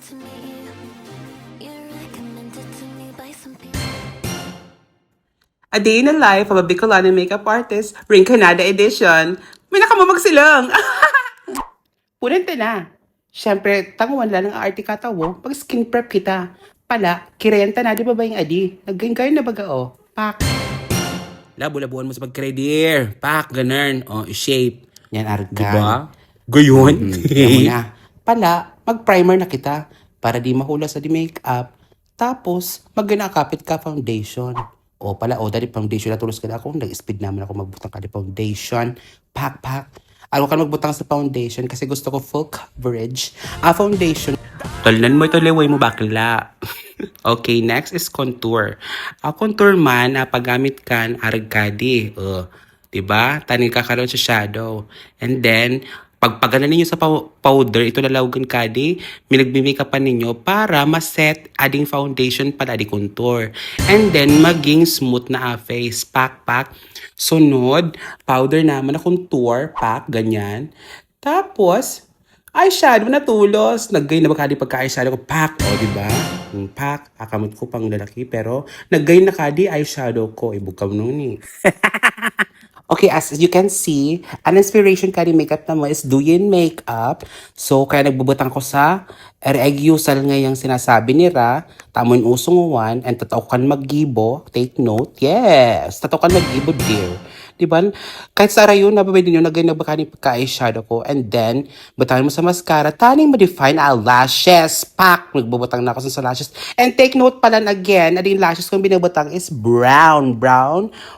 to me. You're recommended to me by some people. A Day in the Life of a Bicolano Makeup Artist, Rinconada Edition. May nakamamag silang! Punente na. Siyempre, tanguan lang ng arte katawo pag skin prep kita. Pala, kirenta na, di ba ba yung adi? Naggangayon na baga, oh. Pak. Labo-labuan mo sa pag-credir. Pak, ganun. Oh, shape. Yan, argan. Diba? Gayon. Yan mo na. Pala, mag-primer na kita para di mahula sa di makeup. Tapos, magganakapit ka foundation. O pala, dali foundation na tulos ka na ako. Nag-speed naman ako magbutang ka di foundation. Pak. Ayaw ka magbutang sa foundation kasi gusto ko full coverage. Foundation. Tolnan mo ito, leway mo bakla. Okay, next is contour. Contour man, paggamit kan argadi. Diba? Tanin ka karon sa shadow. And then, pagpagana ninyo sa powder, ito lalawagan kadi, minagmimake pa ninyo para maset ading foundation para di contour. And then, maging smooth na face. Pak. Sunod, powder naman na contour. Pak, ganyan. Tapos, eyeshadow na tulos. Nag-gain na ba kadi pagka-eyeshadow ko? Pak, diba? Pak, akamot ko pang lalaki. Pero, nag-gain na kadi eyeshadow ko. Ibukam nun eh. Okay, as you can see, an inspiration kari makeup na mo is Douyin Makeup. So, kaya nagbubutang ko sa Eregiusal ngayang sinasabi ni Ra, tamon usong one, and tataw kan maggibo, take note, yes, tataw kan maggibo, dear. Diba? Kahit sa arayon, nababay din yun, nagbakani pagka-eyeshadow ko, and then, butahin mo sa mascara, taning ma-define lashes, pak, nagbubutang na ako sa lashes, and take note pala again, ading lashes kong binubutang is brown,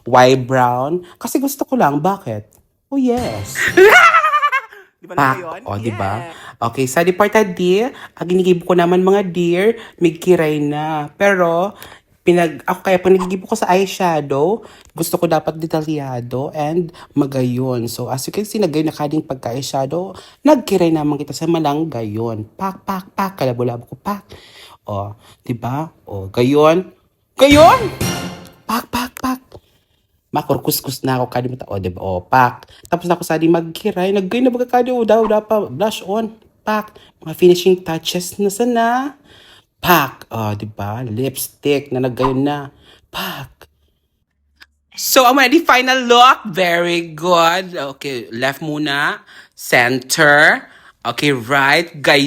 why brown? Kasi gusto ko lang, bakit? Oh yes. Di ba na ngayon? O, di ba? Okay, sa departed dear, ang ginigibo ko naman mga dear, may kiray na. Pero, ako kaya pag nagigibo ko sa eyeshadow, gusto ko dapat detalyado and magayon. So, as you can see, nagay na kading pagka-eyeshadow, nagkiray naman kita sa malang gayon. Pak, kalabo-labo ko, pak. O, di ba? O, gayon. Pak. Makurkuskus na ako kadi mata. O, diba? O, pak. Tapos na ako sa di magkiray. Naggay na baga kadi. O, daw pa. Blush on. Pak. Mga finishing touches na sana. Pak. O, diba? Lipstick na naggayon na. Pak. So, ang di final look. Very good. Okay, left muna. Center. Okay, right. Gayon.